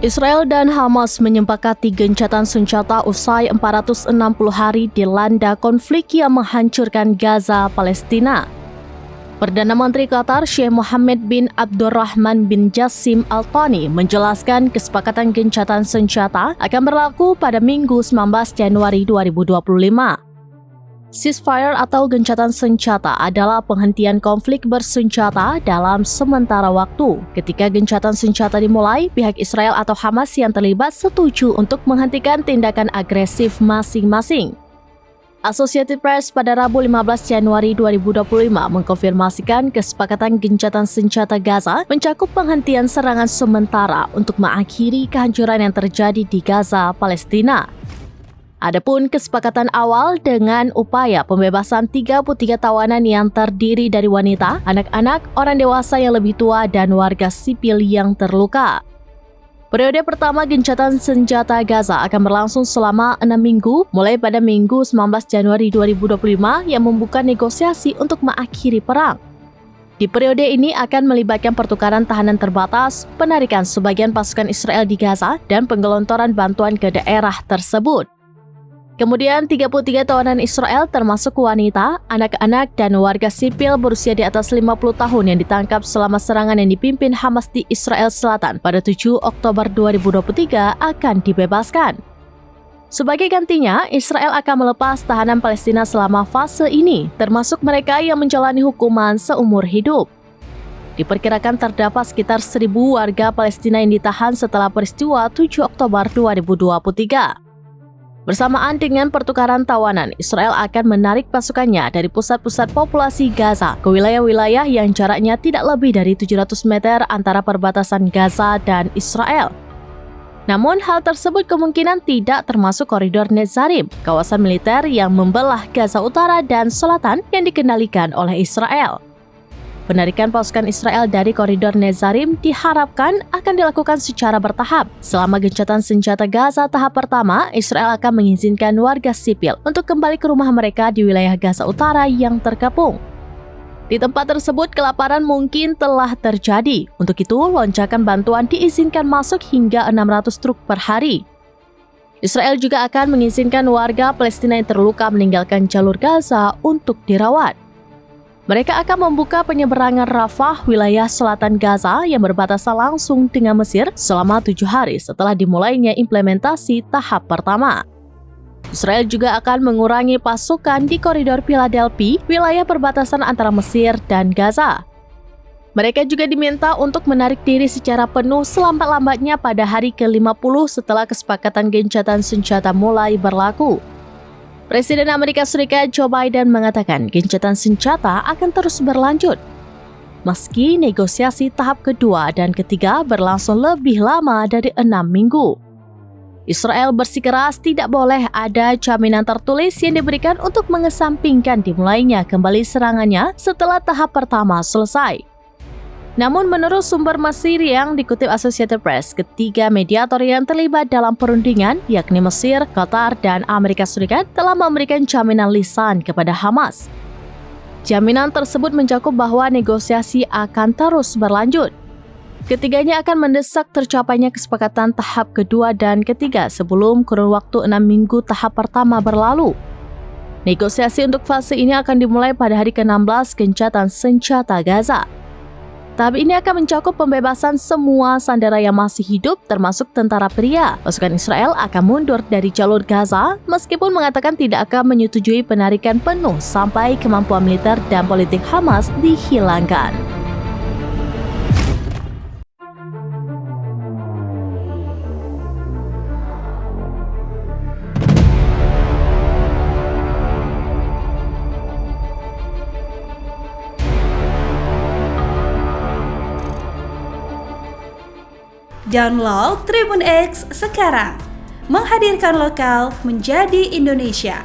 Israel dan Hamas menyepakati gencatan senjata usai 460 hari dilanda konflik yang menghancurkan Gaza, Palestina. Perdana Menteri Qatar Sheikh Mohammed bin Abdulrahman bin Jassim Al Thani menjelaskan kesepakatan gencatan senjata akan berlaku pada Minggu 19 Januari 2025. Ceasefire atau gencatan senjata adalah penghentian konflik bersenjata dalam sementara waktu. Ketika gencatan senjata dimulai, pihak Israel atau Hamas yang terlibat setuju untuk menghentikan tindakan agresif masing-masing. Associated Press pada Rabu 15 Januari 2025 mengkonfirmasikan kesepakatan gencatan senjata Gaza mencakup penghentian serangan sementara untuk mengakhiri kehancuran yang terjadi di Gaza, Palestina. Adapun kesepakatan awal dengan upaya pembebasan 33 tawanan yang terdiri dari wanita, anak-anak, orang dewasa yang lebih tua, dan warga sipil yang terluka. Periode pertama gencatan senjata Gaza akan berlangsung selama 6 minggu, mulai pada Minggu 19 Januari 2025 yang membuka negosiasi untuk mengakhiri perang. Di periode ini akan melibatkan pertukaran tahanan terbatas, penarikan sebagian pasukan Israel di Gaza, dan penggelontoran bantuan ke daerah tersebut. Kemudian 33 tawanan Israel termasuk wanita, anak-anak, dan warga sipil berusia di atas 50 tahun yang ditangkap selama serangan yang dipimpin Hamas di Israel Selatan pada 7 Oktober 2023 akan dibebaskan. Sebagai gantinya, Israel akan melepas tahanan Palestina selama fase ini, termasuk mereka yang menjalani hukuman seumur hidup. Diperkirakan terdapat sekitar 1.000 warga Palestina yang ditahan setelah peristiwa 7 Oktober 2023. Bersamaan dengan pertukaran tawanan, Israel akan menarik pasukannya dari pusat-pusat populasi Gaza ke wilayah-wilayah yang jaraknya tidak lebih dari 700 meter antara perbatasan Gaza dan Israel. Namun, hal tersebut kemungkinan tidak termasuk koridor Netzarim, kawasan militer yang membelah Gaza Utara dan Selatan yang dikendalikan oleh Israel. Penarikan pasukan Israel dari koridor Netzarim diharapkan akan dilakukan secara bertahap. Selama gencatan senjata Gaza tahap pertama, Israel akan mengizinkan warga sipil untuk kembali ke rumah mereka di wilayah Gaza Utara yang terkepung. Di tempat tersebut, kelaparan mungkin telah terjadi. Untuk itu, lonjakan bantuan diizinkan masuk hingga 600 truk per hari. Israel juga akan mengizinkan warga Palestina yang terluka meninggalkan jalur Gaza untuk dirawat. Mereka akan membuka penyeberangan Rafah, wilayah selatan Gaza yang berbatasan langsung dengan Mesir selama 7 hari setelah dimulainya implementasi tahap pertama. Israel juga akan mengurangi pasukan di koridor Philadelphia, wilayah perbatasan antara Mesir dan Gaza. Mereka juga diminta untuk menarik diri secara penuh selambat-lambatnya pada hari ke-50 setelah kesepakatan gencatan senjata mulai berlaku. Presiden Amerika Serikat Joe Biden mengatakan gencatan senjata akan terus berlanjut. Meski negosiasi tahap kedua dan ketiga berlangsung lebih lama dari 6 minggu. Israel bersikeras tidak boleh ada jaminan tertulis yang diberikan untuk mengesampingkan dimulainya kembali serangannya setelah tahap pertama selesai. Namun menurut sumber Mesir yang dikutip Associated Press, ketiga mediator yang terlibat dalam perundingan, yakni Mesir, Qatar, dan Amerika Serikat, telah memberikan jaminan lisan kepada Hamas. Jaminan tersebut mencakup bahwa negosiasi akan terus berlanjut. Ketiganya akan mendesak tercapainya kesepakatan tahap kedua dan ketiga sebelum kurun waktu 6 minggu tahap pertama berlalu. Negosiasi untuk fase ini akan dimulai pada hari ke-16 gencatan senjata Gaza. Tahap ini akan mencakup pembebasan semua sandera yang masih hidup, termasuk tentara pria. Pasukan Israel akan mundur dari jalur Gaza, meskipun mengatakan tidak akan menyetujui penarikan penuh sampai kemampuan militer dan politik Hamas dihilangkan. Download Tribun X sekarang, menghadirkan lokal menjadi Indonesia.